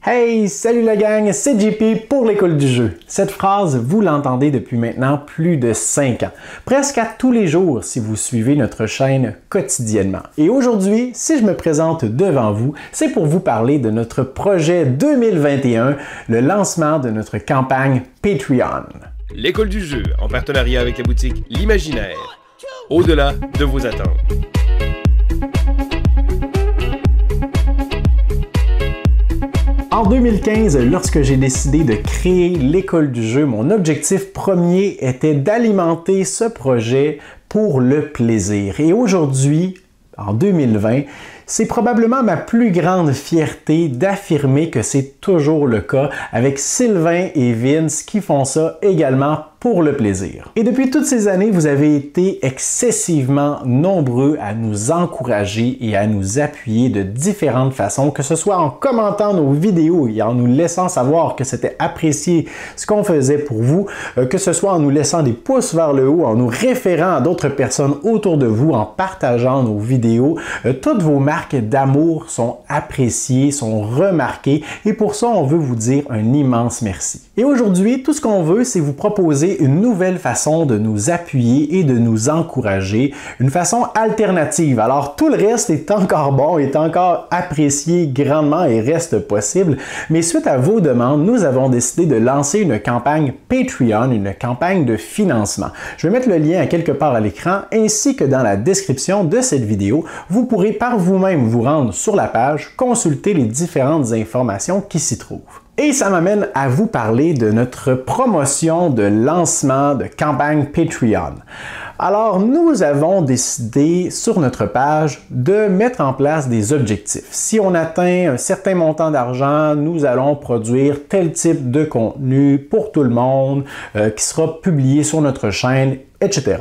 Hey, salut la gang, c'est JP pour l'école du jeu. Cette phrase, vous l'entendez depuis maintenant plus de 5 ans, presque à tous les jours si vous suivez notre chaîne quotidiennement. Et aujourd'hui, si je me présente devant vous, c'est pour vous parler de notre projet 2021, le lancement de notre campagne Patreon. L'école du jeu, en partenariat avec la boutique L'Imaginaire, au-delà de vos attentes. En 2015, lorsque j'ai décidé de créer l'école du jeu, mon objectif premier était d'alimenter ce projet pour le plaisir. Et aujourd'hui, en 2020, c'est probablement ma plus grande fierté d'affirmer que c'est toujours le cas avec Sylvain et Vince qui font ça également pour le plaisir. Et depuis toutes ces années, vous avez été excessivement nombreux à nous encourager et à nous appuyer de différentes façons, que ce soit en commentant nos vidéos et en nous laissant savoir que c'était apprécié ce qu'on faisait pour vous, que ce soit en nous laissant des pouces vers le haut, en nous référant à d'autres personnes autour de vous, en partageant nos vidéos. Toutes vos marques d'amour sont appréciées, sont remarquées et pour ça, on veut vous dire un immense merci. Et aujourd'hui, tout ce qu'on veut, c'est vous proposer une nouvelle façon de nous appuyer et de nous encourager, une façon alternative. Alors tout le reste est encore bon, est encore apprécié grandement et reste possible, mais suite à vos demandes, nous avons décidé de lancer une campagne Patreon, une campagne de financement. Je vais mettre le lien à quelque part à l'écran ainsi que dans la description de cette vidéo. Vous pourrez par vous-même vous rendre sur la page, consulter les différentes informations qui s'y trouvent. Et ça m'amène à vous parler de notre promotion de lancement de campagne Patreon. Alors, nous avons décidé sur notre page de mettre en place des objectifs. Si on atteint un certain montant d'argent, nous allons produire tel type de contenu pour tout le monde qui sera publié sur notre chaîne, etc.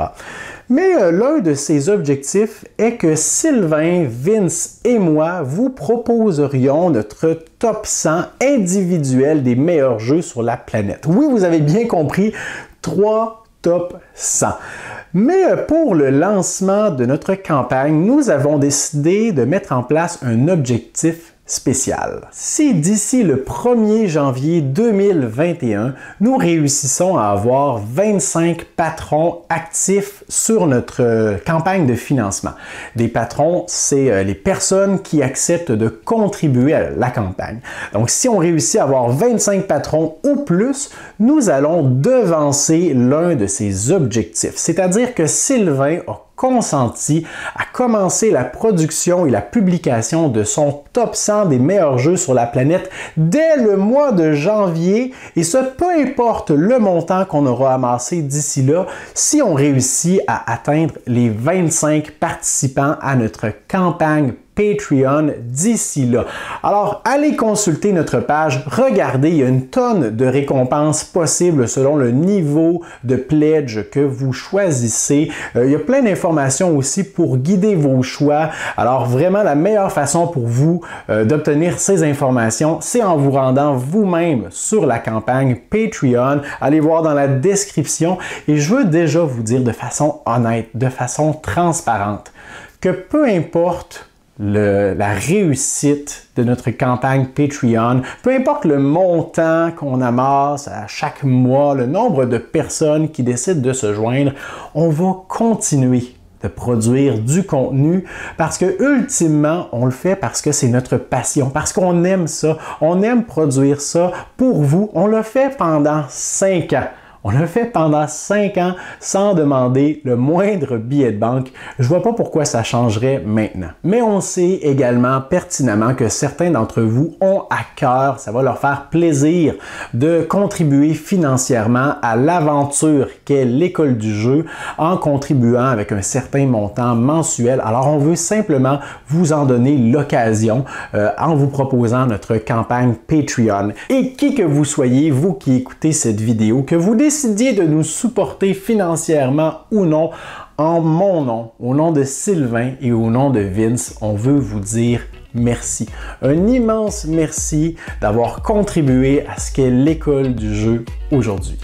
Mais l'un de ces objectifs est que Sylvain, Vince et moi vous proposerions notre top 100 individuel des meilleurs jeux sur la planète. Oui, vous avez bien compris, 3 top 100. Mais pour le lancement de notre campagne, nous avons décidé de mettre en place un objectif spécial. Si d'ici le 1er janvier 2021, nous réussissons à avoir 25 patrons actifs sur notre campagne de financement. Des patrons, c'est les personnes qui acceptent de contribuer à la campagne. Donc, si on réussit à avoir 25 patrons ou plus, nous allons devancer l'un de ces objectifs. C'est-à-dire que Sylvain a consenti à commencer la production et la publication de son top 100 des meilleurs jeux sur la planète dès le mois de janvier, et ce, peu importe le montant qu'on aura amassé d'ici là, si on réussit à atteindre les 25 participants à notre campagne Patreon d'ici là. Alors, allez consulter notre page, regardez, il y a une tonne de récompenses possibles selon le niveau de pledge que vous choisissez. Il y a plein d'informations aussi pour guider vos choix. Alors, vraiment, la meilleure façon pour vous d'obtenir ces informations, c'est en vous rendant vous-même sur la campagne Patreon. Allez voir dans la description et je veux déjà vous dire de façon honnête, de façon transparente, que peu importe la réussite de notre campagne Patreon, peu importe le montant qu'on amasse à chaque mois, le nombre de personnes qui décident de se joindre, on va continuer de produire du contenu parce que ultimement, on le fait parce que c'est notre passion, parce qu'on aime ça, on aime produire ça pour vous. On l'a fait pendant 5 ans. On l'a fait pendant 5 ans sans demander le moindre billet de banque. Je vois pas pourquoi ça changerait maintenant. Mais on sait également pertinemment que certains d'entre vous ont à cœur, ça va leur faire plaisir de contribuer financièrement à l'aventure qu'est l'école du jeu en contribuant avec un certain montant mensuel. Alors on veut simplement vous en donner l'occasion en vous proposant notre campagne Patreon. Et qui que vous soyez, vous qui écoutez cette vidéo, que vous décidiez de nous supporter financièrement ou non, en mon nom, au nom de Sylvain et au nom de Vince, on veut vous dire merci. Un immense merci d'avoir contribué à ce qu'est l'école du jeu aujourd'hui.